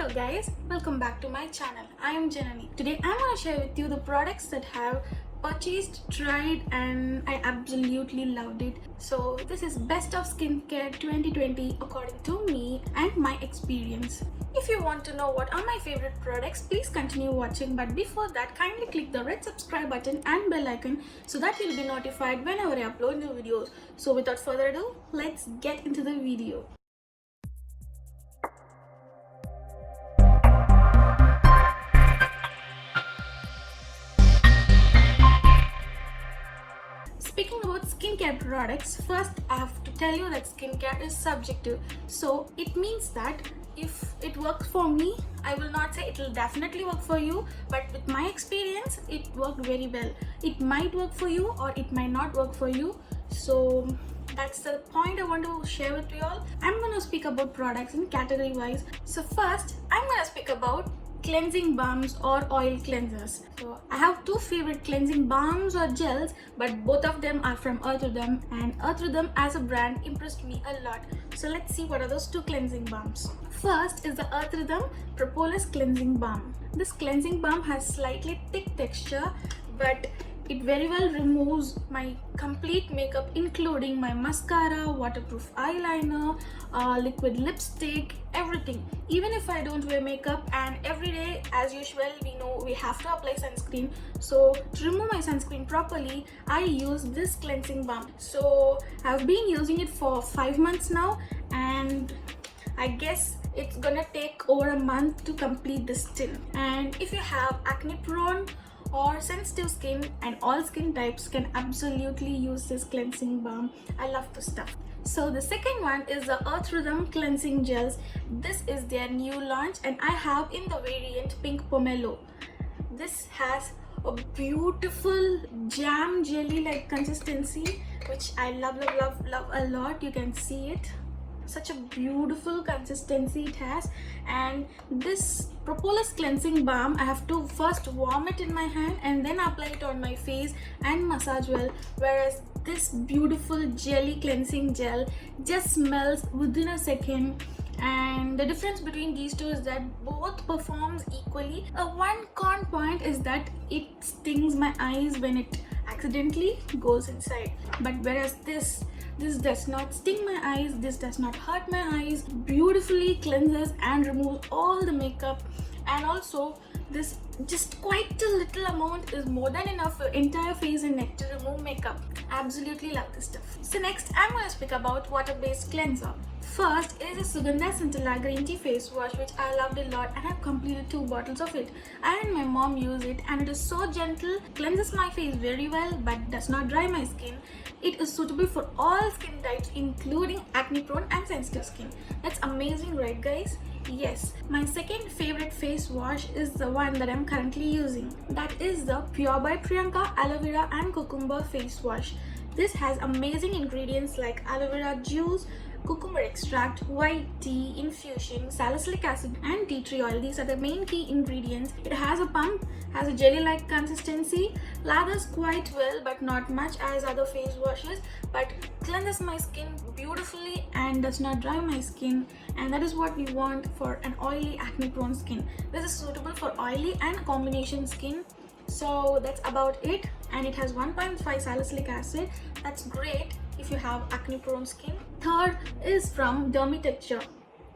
Hello guys, welcome back to my channel. I am Janani. Today I'm going to share with you the products that I have purchased, tried and I absolutely loved it. So this is Best of Skincare 2020 according to me and my experience. If you want to know what are my favorite products, please continue watching, but before that kindly click the red subscribe button and bell icon so that you'll be notified whenever I upload new videos. So without further ado, let's get into the video. Speaking about skincare products, first I have to tell you that skincare is subjective. So it means that if it works for me, I will not say it will definitely work for you, but with my experience, it worked very well. It might work for you or it might not work for you. So that's the point I want to share with you all. I'm going to speak about products in category wise. So first, I'm going to speak about cleansing balms or oil cleansers. So I have two favorite cleansing balms or gels, but both of them are from Earth Rhythm, and Earth Rhythm as a brand impressed me a lot. So let's see what are those two cleansing balms. First is the Earth Rhythm Propolis Cleansing Balm. This cleansing balm has slightly thick texture, but it very well removes my complete makeup, including my mascara, waterproof eyeliner, liquid lipstick, everything. Even if I don't wear makeup, and every day as usual we know we have to apply sunscreen. So to remove my sunscreen properly, I use this cleansing balm. So I've been using it for 5 months now, and I guess it's gonna take over a month to complete this stint. And if you have acne prone or sensitive skin, and all skin types can absolutely use this cleansing balm. I love the stuff. So the second one is the Earth Rhythm Cleansing Gels. This is their new launch and I have in the variant Pink Pomelo. This has a beautiful jam jelly like consistency, which I love a lot. You can see it. Such a beautiful consistency it has. And this Propolis cleansing balm, I have to first warm it in my hand and then apply it on my face and massage well, whereas this beautiful jelly cleansing gel just smells within a second. And the difference between these two is that both performs equally. One con point is that it stings my eyes when it accidentally goes inside, but whereas this does not sting my eyes, this does not hurt my eyes, beautifully cleanses and removes all the makeup. And also this just quite a little amount is more than enough for entire face and neck to remove makeup. Absolutely love this stuff. So next I'm going to speak about water-based cleanser. First is a Sugandha Scintilla Green Tea Face Wash, which I loved a lot and I've completed 2 bottles of it. I and my mom use it and it is so gentle, cleanses my face very well but does not dry my skin. It is suitable for all skin types including acne prone and sensitive skin. That's amazing, right guys? Yes. My second favorite face wash is the one that I'm currently using. That is the Pure by Priyanka Aloe Vera and Cucumber Face Wash. This has amazing ingredients like aloe vera juice, cucumber extract, white tea infusion, salicylic acid and tea tree oil. These are the main key ingredients. It has a pump, has a jelly-like consistency, lathers quite well but not much as other face washes, but cleanses my skin beautifully and does not dry my skin, and that is what we want for an oily acne prone skin. This is suitable for oily and combination skin. So that's about it, and it has 1.5 salicylic acid. That's great if you have acne prone skin. Third is from Dermitecture.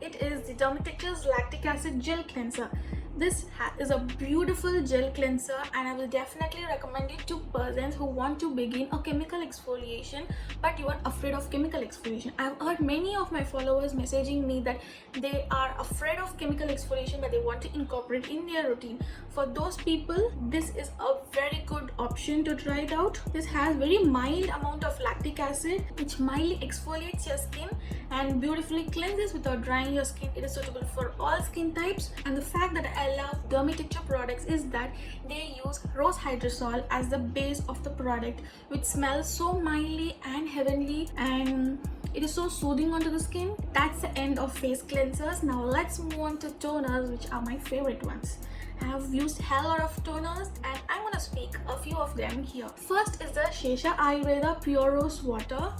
It is the Dermitecture's Lactic Acid Gel Cleanser. This is a beautiful gel cleanser and I will definitely recommend it to persons who want to begin a chemical exfoliation but you are afraid of chemical exfoliation. I've heard many of my followers messaging me that they are afraid of chemical exfoliation but they want to incorporate in their routine. For those people, this is a very good option to try it out. This has very mild amount of lactic acid which mildly exfoliates your skin and beautifully cleanses without drying your skin. It is suitable for all skin types, and the fact that I love Dermitecture products is that they use rose hydrosol as the base of the product, which smells so mildly and heavenly, and it is so soothing onto the skin. That's the end of face cleansers. Now let's move on to toners, which are my favorite ones. I have used a hell lot of toners and I'm gonna speak a few of them here. First is the Shesha Ayurveda Pure Rose Water.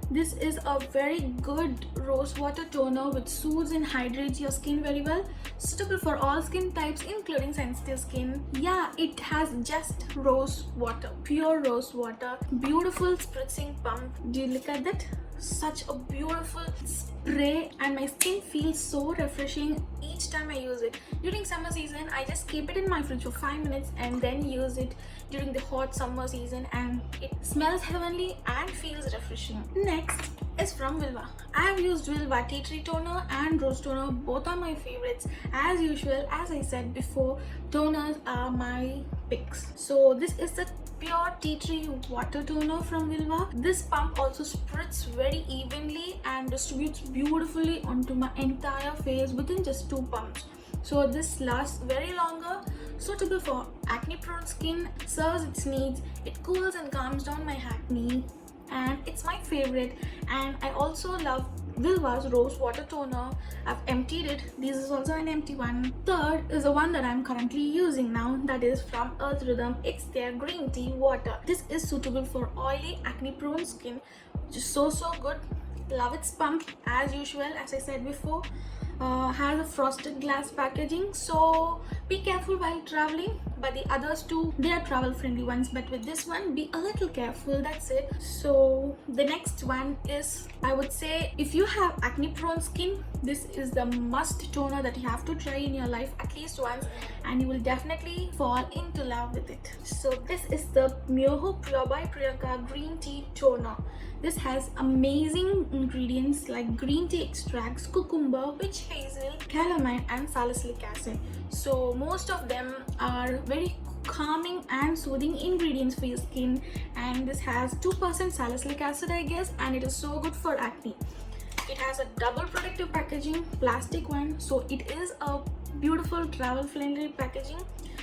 This is a very good rose water toner which soothes and hydrates your skin very well. suitable for all skin types including sensitive skin. Yeah, it has just rose water, pure rose water, beautiful spritzing pump. Do you look at that? Such a beautiful spray, and my skin feels so refreshing each time I use it. During summer season, I just keep it in my fridge for 5 minutes and then use it during the hot summer season, and it smells heavenly and feels refreshing. Next is from Vilva. I have used Vilva Tea Tree Toner and Rose Toner. Both are my favorites. As usual, as I said before, toners are my picks. So this is the pure tea tree water toner from Vilva. This pump also spritz very evenly and distributes beautifully onto my entire face within just 2 pumps. So this lasts very longer, suitable for acne prone skin, serves its needs. It cools and calms down my acne, and it's my favorite. And I also love Vilva's Rose Water Toner. I've emptied it. This is also an empty one. Third is the one that I'm currently using now, that is from Earth Rhythm. It's their green tea water. This is suitable for oily acne prone skin, which is so good. Love its pump as usual, as I said before. Has a frosted glass packaging, so be careful while traveling. But the others too, they are travel friendly ones, but with this one be a little careful, that's it. So the next one is, I would say, if you have acne prone skin, this is the must toner that you have to try in your life at least once, and you will definitely fall into love with it. So this is the Myoho Pure by Priyanka Green Tea Toner. This has amazing ingredients like green tea extracts, cucumber, witch hazel, calamine and salicylic acid. So most of them are very calming and soothing ingredients for your skin, and this has 2% salicylic acid, I guess, and it is so good for acne. It has a double protective packaging, plastic one, so it is a beautiful travel friendly packaging.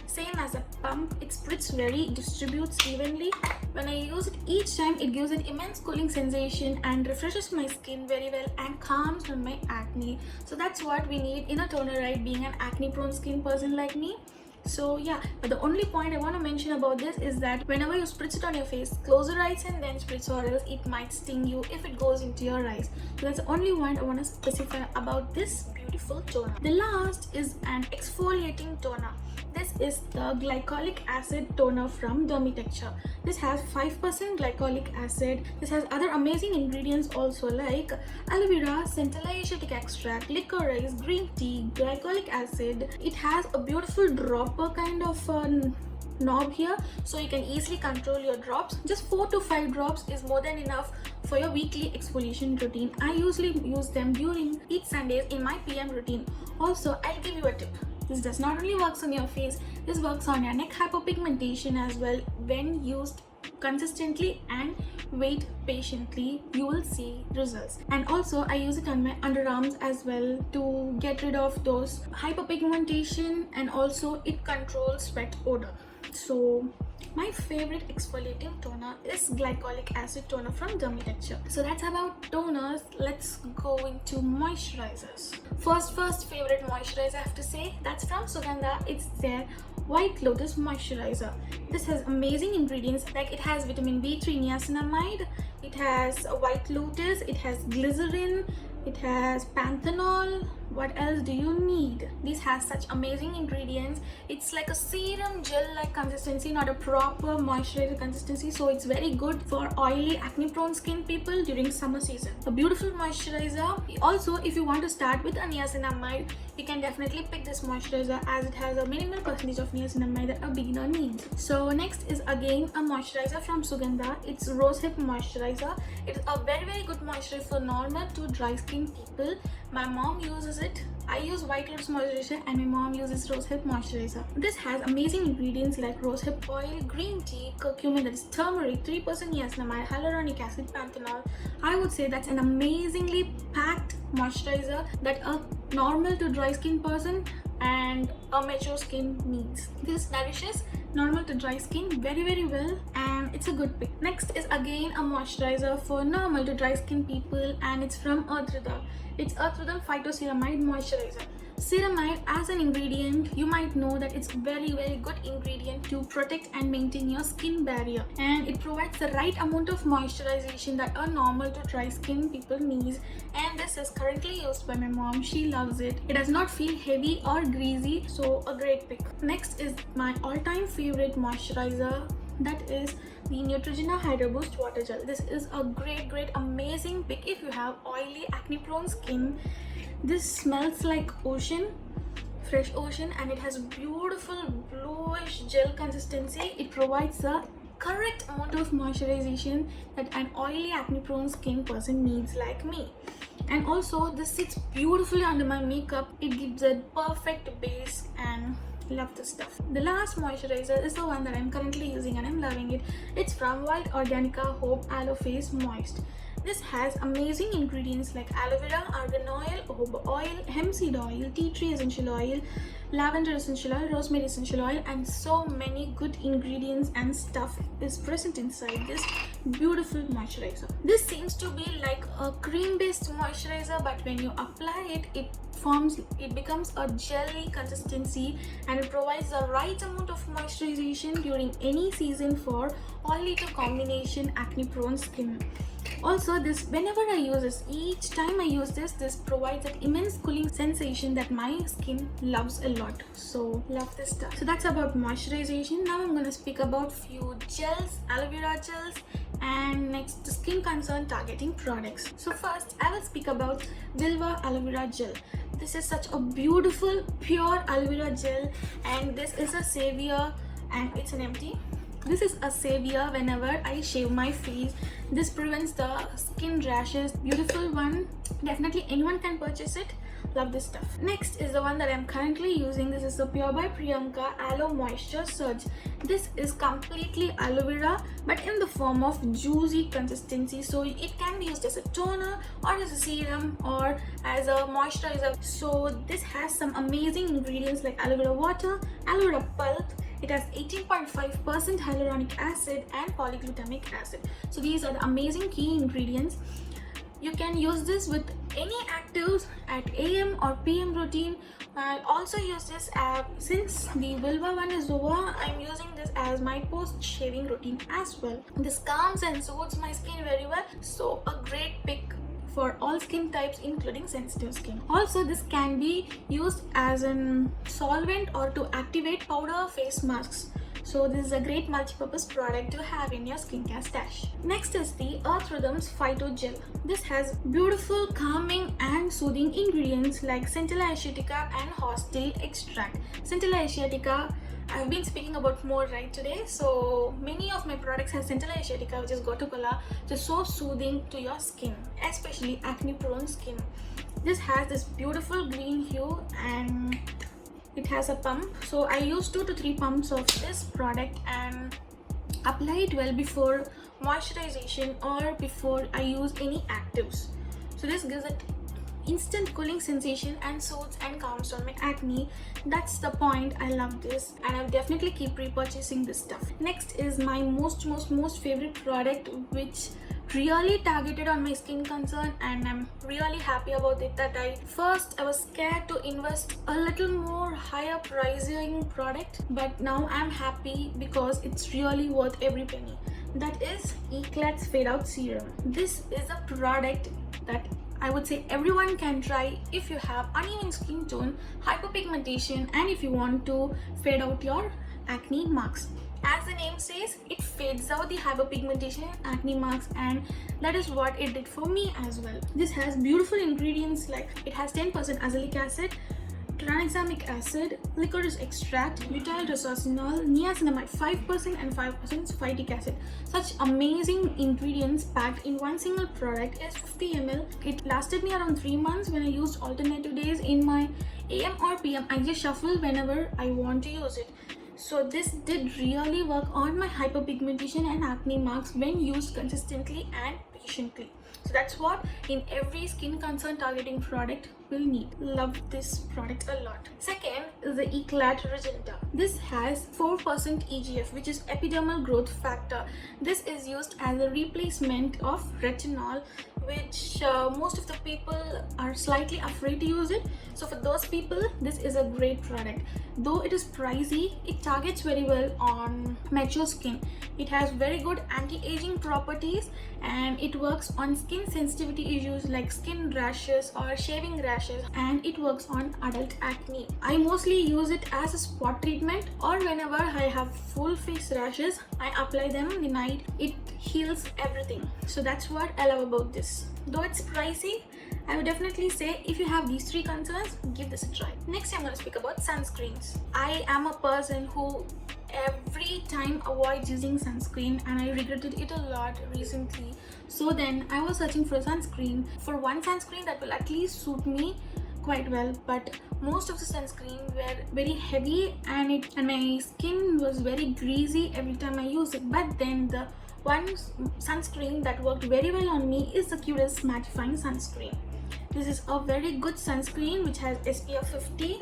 Same as a pump, it spritz very, distributes evenly. When I use it each time, it gives an immense cooling sensation and refreshes my skin very well and calms down my acne. So that's what we need in a toner, right, being an acne prone skin person like me. So yeah, but the only point I want to mention about this is that whenever you spritz it on your face, close your eyes and then spritz, or else it might sting you if it goes into your eyes. So that's the only one I want to specify about this beautiful toner. The last is an exfoliating toner. This is the glycolic acid toner from Dermitecture. This has 5% glycolic acid. This has other amazing ingredients also like aloe vera, centella asiatic extract, licorice, green tea, glycolic acid. It has a beautiful dropper kind of knob here, so you can easily control your drops. Just 4 to 5 drops is more than enough for your weekly exfoliation routine. I usually use them during each Sundays in my PM routine. Also, I'll give you a tip. This does not only works on your face, this works on your neck hyperpigmentation as well. When used consistently and wait patiently, you will see results. And also I use it on my underarms as well to get rid of those hyperpigmentation, and also it controls sweat odor. So my favorite exfoliating toner is glycolic acid toner from Dermitecture. So that's about toners. Let's go into moisturizers. First favorite moisturizer I have to say, that's from Sugandha. It's their White Lotus moisturizer. This has amazing ingredients, like it has vitamin B3 niacinamide, it has white lotus, it has glycerin, it has panthenol. What else do you need? This has such amazing ingredients. It's like a serum gel like consistency, not a proper moisturizer consistency, so it's very good for oily acne prone skin people during summer season. A beautiful moisturizer. Also, if you want to start with a niacinamide, you can definitely pick this moisturizer as it has a minimal percentage of niacinamide that a beginner needs. So next is again a moisturizer from Sugandha. It's Rosehip moisturizer. It's a very good moisturizer for normal to dry skin people. My mom uses it. I use White Lotus moisturizer and my mom uses Rosehip moisturizer. This has amazing ingredients like rosehip oil, green tea, curcumin, that is turmeric, 3% niacinamide, hyaluronic acid, panthenol. I would say that's an amazingly packed moisturizer that a normal to dry skin person and a mature skin needs. This nourishes normal to dry skin very well, and it's a good pick. Next is again a moisturizer for normal to dry skin people, and it's from Earth Rhythm. It's Earth Rhythm Phytoceramide moisturizer. Ceramide as an ingredient, you might know that it's very good ingredient to protect and maintain your skin barrier, and it provides the right amount of moisturization that a normal to dry skin people needs. And this is currently used by my mom. She loves it. It does not feel heavy or greasy, so a great pick. Next is my all-time favorite moisturizer, that is the Neutrogena Hydro Boost Water Gel. This is a great amazing pick if you have oily acne prone skin. This smells like ocean, fresh ocean, and it has beautiful bluish gel consistency. It provides the correct amount of moisturization that an oily acne prone skin person needs like me. And also this sits beautifully under my makeup. It gives a perfect base, and love this stuff. The last moisturizer is the one that I'm currently using and I'm loving it. It's from Wild Organica Hope Aloe Face Moist. This has amazing ingredients like aloe vera, argan oil, jojoba oil, hemp seed oil, tea tree essential oil, lavender essential oil, rosemary essential oil, and so many good ingredients and stuff is present inside this beautiful moisturizer. This seems to be like a cream based moisturizer, but when you apply it, it becomes a jelly consistency, and it provides the right amount of moisturization during any season for oily to combination acne prone skin. Also, whenever I use this, each time I use this provides that immense cooling sensation that my skin loves a lot. So love this stuff. So that's about moisturization. Now I'm going to speak about few gels, aloe vera gels, and next skin concern targeting products. So first I will speak about Vilva aloe vera gel. This is such a beautiful pure aloe vera gel, and this is a savior, and it's an empty. This is a savior whenever I shave my face. This prevents the skin rashes. Beautiful one. Definitely anyone can purchase it. Love this stuff. Next is the one that I'm currently using. This is the Pure by Priyanka Aloe Moisture Surge. This is completely aloe vera, but in the form of juicy consistency. So it can be used as a toner or as a serum or as a moisturizer. So this has some amazing ingredients like aloe vera water, aloe vera pulp. It has 18.5% hyaluronic acid and polyglutamic acid. So these are the amazing key ingredients. You can use this with any actives at AM or PM routine. I'll also use this since the Vilva one is over, I'm using this as my post-shaving routine as well. This calms and soothes my skin very well. So a great pick for all skin types including sensitive skin. Also, this can be used as a solvent or to activate powder face masks. So this is a great multi-purpose product to have in your skincare stash. Next is the Earth Rhythms Phyto Gel. This has beautiful calming and soothing ingredients like Centella asiatica and horsetail extract. Centella asiatica I've been speaking about more right today. So many of my products have Centella asiatica, which is gotu-kola, which is so soothing to your skin, especially acne prone skin. This has this beautiful green hue and it has a pump. So I use 2 to 3 pumps of this product and apply it well before moisturization or before I use any actives. So this gives it instant cooling sensation and soothes and calms down my acne. That's the point. I love this and I'll definitely keep repurchasing this stuff. Next is my most favorite product, which really targeted on my skin concern, and I'm really happy about it. That I was scared to invest a little more higher pricing product, but now I'm happy because it's really worth every penny. That is Eclat's Fade Out Serum. This is a product that I would say everyone can try if you have uneven skin tone, hyperpigmentation, and if you want to fade out your acne marks. As the name says, it fades out the hyperpigmentation and acne marks, and that is what it did for me as well. This has beautiful ingredients like it has 10% azelaic acid, tranexamic acid, licorice extract, butyl resorcinol, niacinamide 5% and 5% phytic acid. Such amazing ingredients packed in one single product is 50 ml. It lasted me around 3 months when I used alternative days in my AM or PM. I just shuffle whenever I want to use it. So this did really work on my hyperpigmentation and acne marks when used consistently and patiently. So that's what in every skin concern targeting product will need. Love this product a lot. Second is the Eclat Regenta. This has 4% EGF, which is epidermal growth factor. This is used as a replacement of retinol which most of the people are slightly afraid to use it. So for those people, this is a great product. Though it is pricey, it targets very well on mature skin. It has very good anti-aging properties, and it works on skin sensitivity issues like skin rashes or shaving rashes, and it works on adult acne. I mostly use it as a spot treatment, or whenever I have full face rashes, I apply them in the night. It heals everything. So that's what I love about this. Though it's pricey, I would definitely say if you have these three concerns, give this a try. Next, I'm going to speak about sunscreens. I am a person who every time avoids using sunscreen, and I regretted it a lot recently. So then I was searching for a sunscreen, for one sunscreen that will at least suit me quite well, but most of the sunscreen were very heavy, and my skin was very greasy every time I use it. But then the one sunscreen that worked very well on me is the Curious Mattifying Sunscreen. This is a very good sunscreen which has SPF 50.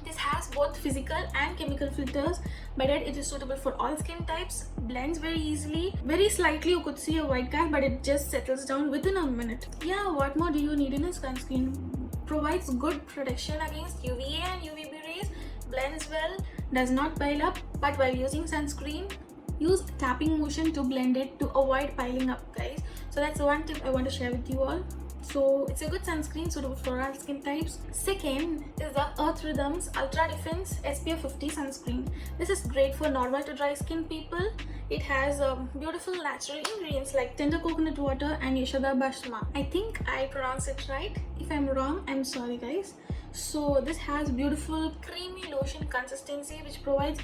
This has both physical and chemical filters, but it is suitable for all skin types, blends very easily. Very slightly you could see a white cast, but it just settles down within a minute. Yeah, what more do you need in a sunscreen? Provides good protection against UVA and UVB rays, blends well, does not pile up, but while using sunscreen, use tapping motion to blend it to avoid piling up, guys. So that's the one tip I want to share with you all. So it's a good sunscreen suitable for all skin types. Second is the Earth Rhythms Ultra Defense SPF 50 sunscreen. This is great for normal to dry skin people. It has beautiful natural ingredients like tender coconut water and Yashoda Bashma. I think I pronounced it right. If I'm wrong, I'm sorry, guys. So this has beautiful creamy lotion consistency which provides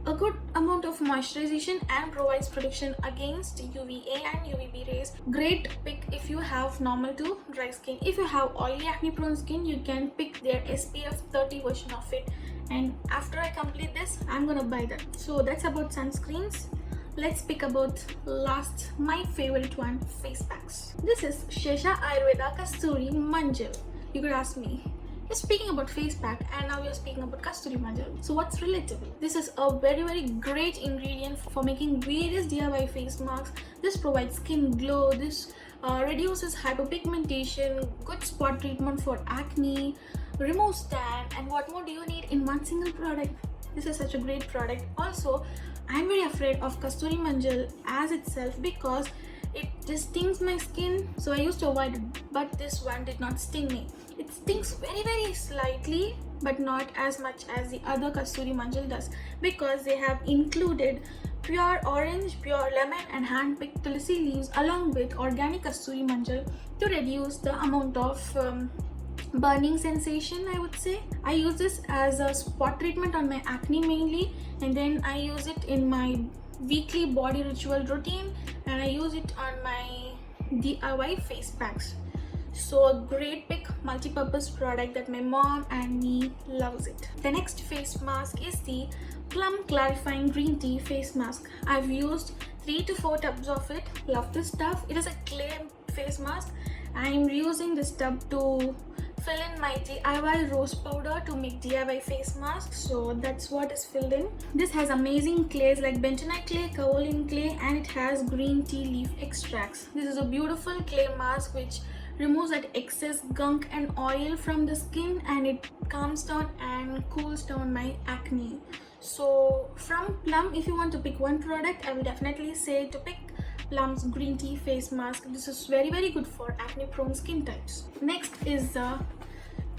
a good amount of moisturization and provides protection against UVA and UVB rays. Great pick if you have normal to dry skin. If you have oily acne prone skin, you can pick their SPF 30 version of it, and after I complete this, I'm gonna buy that. So that's about sunscreens. Let's speak about last, my favorite one, face packs. This is Shesha Ayurveda Kasturi Manjal. You could ask me, you're speaking about face pack and now you're speaking about Kasturi Manjal. So what's relatable? This is a very great ingredient for making various DIY face masks. This provides skin glow. This reduces hyperpigmentation, good spot treatment for acne, removes tan, and what more do you need in one single product? This is such a great product. Also, I'm very afraid of Kasturi Manjal as itself because it just stings my skin, so I used to avoid it, but this one did not sting me. It stings very slightly, but not as much as the other Kasturi Manjal does, because they have included pure orange, pure lemon and hand-picked tulsi leaves along with organic Kasturi Manjal to reduce the amount of burning sensation, I would say. I use this as a spot treatment on my acne mainly, and then I use it in my weekly body ritual routine, and I use it on my DIY face packs. So a great big multi-purpose product that my mom and me loves it. The next face mask is the Plum Clarifying Green Tea face mask. I've used 3 to 4 tubs of it. Love this stuff. It is a clay face mask. I'm using this tub to fill in my DIY rose powder to make DIY face masks, so that's what is filled in. This has amazing clays like bentonite clay, kaolin clay, and it has green tea leaf extracts. This is a beautiful clay mask which removes that excess gunk and oil from the skin, and it calms down and cools down my acne. So from Plum, if you want to pick one product, I will definitely say to pick Plum's green tea face mask. This is very good for acne prone skin types. Next is the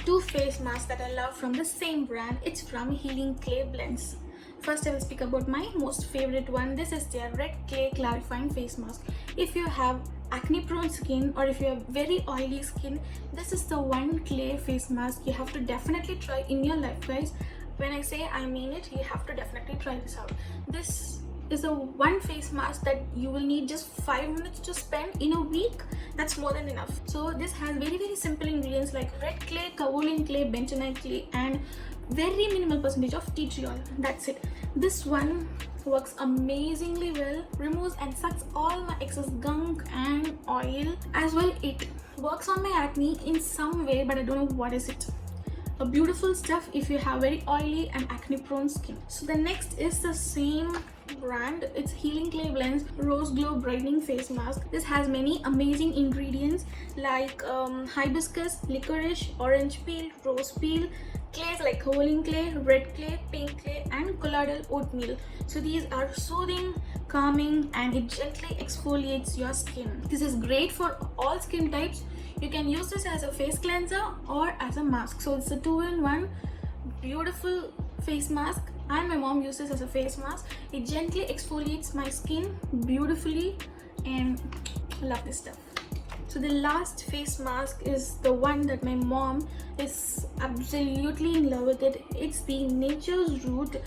2 face masks that I love from the same brand. It's from Healing Clay Blends. First I will speak about my most favorite one. This is their Red Clay Clarifying Face Mask. If you have acne prone skin or if you have very oily skin, this is the one clay face mask you have to definitely try in your life, guys. When I say I mean it, you have to definitely try this out. This is a one face mask that you will need just 5 minutes to spend in a week. That's more than enough. So this has very simple ingredients like red clay, kaolin clay, bentonite clay, and very minimal percentage of tea tree oil. That's it. This one works amazingly well, removes and sucks all my excess gunk and oil. As well, it works on my acne in some way, but I don't know what is it. A beautiful stuff if you have very oily and acne prone skin. So the next is the same brand. It's Healing Clay Blends Rose Glow Brightening Face Mask. This has many amazing ingredients like hibiscus, licorice, orange peel, rose peel, clays like kaolin clay, red clay, pink clay, and colloidal oatmeal. So these are soothing, calming, and it gently exfoliates your skin. This is great for all skin types. You can use this as a face cleanser or as a mask. So it's a 2-in-1 beautiful face mask, and my mom uses as a face mask. It gently exfoliates my skin beautifully, and I love this stuff. So the last face mask is the one that my mom is absolutely in love with it. It's the Nature's Root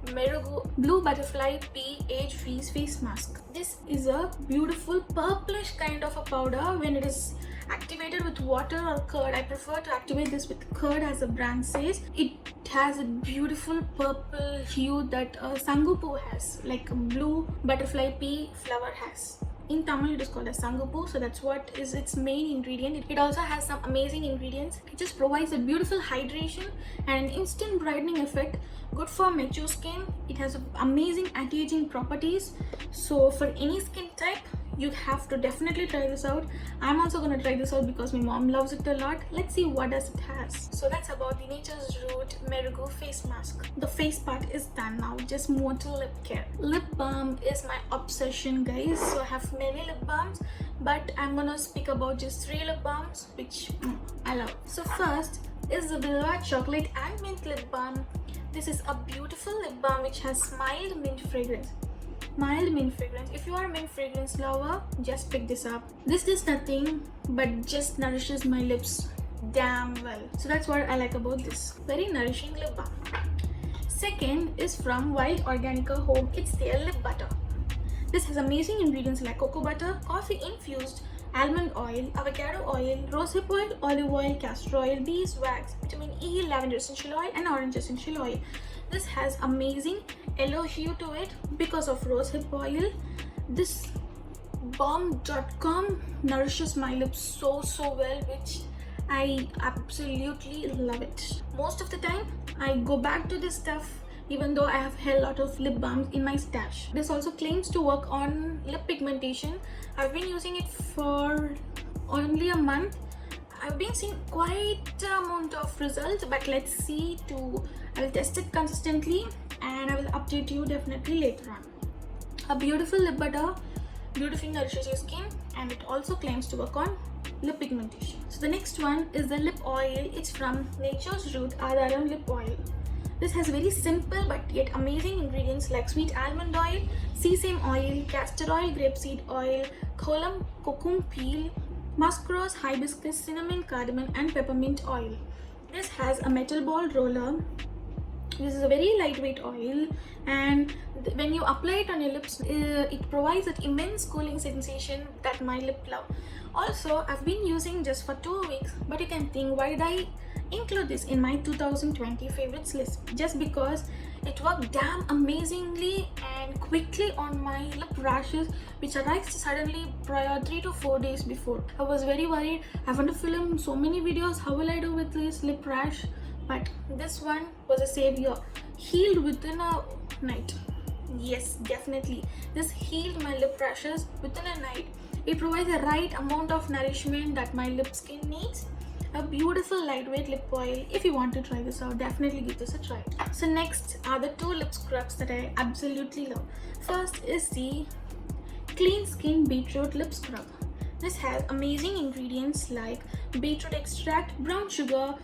Merigo Blue Butterfly Pea Age Freeze Face Mask. This is a beautiful purplish kind of a powder. When it is activated with water or curd, I prefer to activate this with curd as the brand says. It has a beautiful purple hue that Sangupu has, like a blue butterfly pea flower has. In Tamil it is called as Sangupu, so that's what is its main ingredient. It also has some amazing ingredients. It just provides a beautiful hydration and an instant brightening effect, good for mature skin. It has amazing anti-aging properties. So for any skin type, you have to definitely try this out. I'm also gonna try this out because my mom loves it a lot. Let's see what does it has. So that's about the Nature's Root Merigo face mask. The face part is done now. Just move on to lip care. Lip balm is my obsession, guys. So I have many lip balms, but I'm gonna speak about just 3 lip balms which I love. So first is the Bilwa Chocolate and Mint Lip Balm. This is a beautiful lip balm which has mild mint fragrance. Mild mint fragrance. If you are a mint fragrance lover, just pick this up. This does nothing but just nourishes my lips damn well. So that's what I like about this. Very nourishing lip balm. Second is from Wild Organica Home. It's their lip butter. This has amazing ingredients like cocoa butter, coffee infused almond oil, avocado oil, rosehip oil, olive oil, castor oil, beeswax, vitamin E, lavender essential oil, and orange essential oil. This has amazing yellow hue to it because of rosehip oil. This balm.com nourishes my lips so well, which I absolutely love it. Most of the time I go back to this stuff even though I have a lot of lip balms in my stash. This also claims to work on lip pigmentation. I've been using it for only a month. I've been seeing quite an amount of results, but let's see. I will test it consistently and I will update you definitely later on. A beautiful lip butter beautifully nourishes your skin, and it also claims to work on lip pigmentation. So the next one is the lip oil. It's from Nature's Root Adaram Lip Oil. This has very simple but yet amazing ingredients like sweet almond oil, sesame oil, castor oil, grapeseed oil, kolam, cocoa peel, musk rose, hibiscus, cinnamon, cardamom, and peppermint oil. This has a metal ball roller. This is a very lightweight oil, and when you apply it on your lips, it provides that immense cooling sensation that my lip love. Also, I've been using just for 2 weeks, but you can think, why did I include this in my 2020 favorites list? Just because it worked damn amazingly and quickly on my lip rashes, which arrived suddenly prior 3 to 4 days before. I was very worried. I want to film so many videos. How will I do with this lip rash? But this one was a savior. Healed within a night. Yes, definitely. This healed my lip rashes within a night. It provides the right amount of nourishment that my lip skin needs. A beautiful lightweight lip oil. If you want to try this out, definitely give this a try. So next are the 2 lip scrubs that I absolutely love. First is the Clean Skin Beetroot Lip Scrub. This has amazing ingredients like beetroot extract, brown sugar,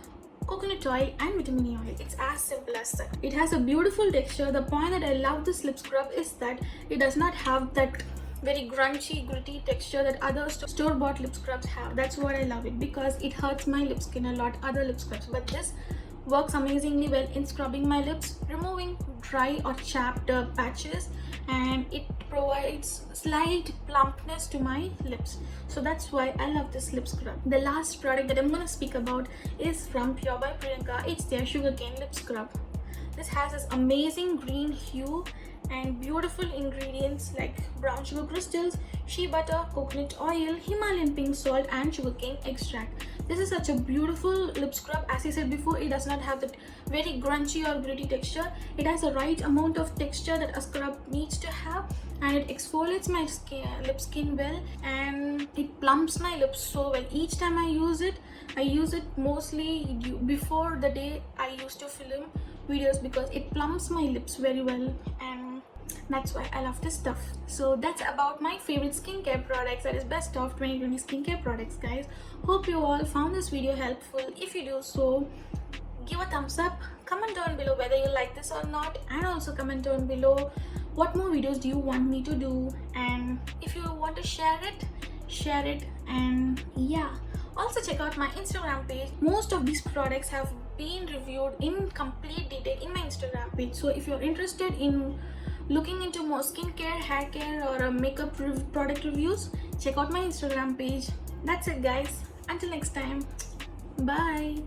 coconut oil, and vitamin E oil. It's as simple as that. It has a beautiful texture. The point that I love this lip scrub is that it does not have that very grungy, gritty texture that other store-bought lip scrubs have. That's what I love it, because it hurts my lip skin a lot, other lip scrubs. But this works amazingly well in scrubbing my lips, removing dry or chapped patches, and it provides slight plumpness to my lips. So that's why I love this lip scrub. The last product that I'm going to speak about is from Pure by Priyanka. It's their sugarcane lip scrub. This has this amazing green hue and beautiful ingredients like brown sugar crystals, shea butter, coconut oil, Himalayan pink salt, and sugarcane extract. This is such a beautiful lip scrub. As I said before, it does not have that very grungy or gritty texture. It has the right amount of texture that a scrub needs to have, and it exfoliates my lip skin well, and it plumps my lips so well. Each time I use it mostly before the day I used to film videos, because it plumps my lips very well, and that's why I love this stuff. So that's about my favorite skincare products. That is best of 2020 skincare products, guys. Hope you all found this video helpful. If you do so, give a thumbs up, comment down below whether you like this or not, and also comment down below what more videos do you want me to do, and if you want to share it, and yeah. Also check out my Instagram page. Most of these products have been reviewed in complete detail in my Instagram page. So if you're interested in looking into more skincare, hair care, or makeup product reviews, check out my Instagram page. That's it, guys. Until next time, bye.